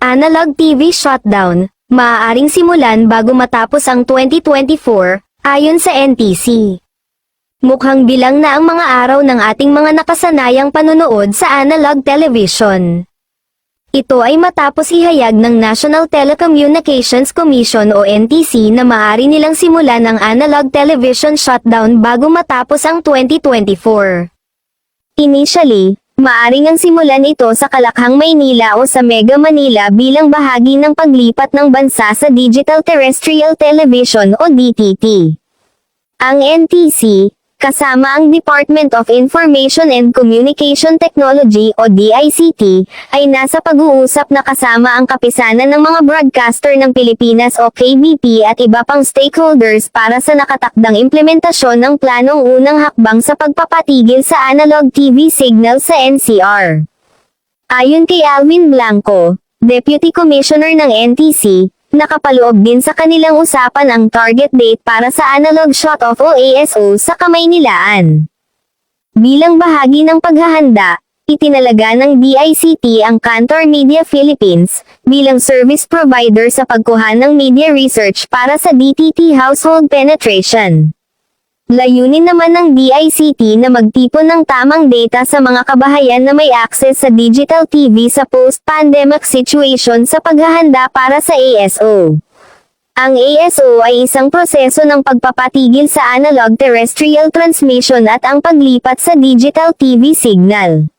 Analog TV shutdown, maaaring simulan bago matapos ang 2024, ayon sa NTC. Mukhang bilang na ang mga araw ng ating mga nakasanayang panonood sa analog television. Ito ay matapos ihayag ng National Telecommunications Commission o NTC na maaari nilang simulan ang analog television shutdown bago matapos ang 2024. Initially, maaring ang simulan ito sa Kalakhang, Maynila o sa Mega Manila bilang bahagi ng paglipat ng bansa sa Digital Terrestrial Television o DTT. Ang NTC, kasama ang Department of Information and Communication Technology o DICT, ay nasa pag-uusap na kasama ang kapisanan ng mga broadcaster ng Pilipinas o KBP at iba pang stakeholders para sa nakatakdang implementasyon ng planong unang hakbang sa pagpapatigil sa analog TV signal sa NCR. Ayon kay Alvin Blanco, Deputy Commissioner ng NTC, nakapaloob din sa kanilang usapan ang target date para sa analog shut-off o ASO sa Kamaynilaan. Bilang bahagi ng paghahanda, itinalaga ng DICT ang Kantar Media Philippines bilang service provider sa pagkuha ng media research para sa DTT household penetration. Layunin naman ng DICT na magtipon ng tamang data sa mga kabahayan na may access sa digital TV sa post-pandemic situation sa paghahanda para sa ASO. Ang ASO ay isang proseso ng pagpapatigil sa analog terrestrial transmission at ang paglipat sa digital TV signal.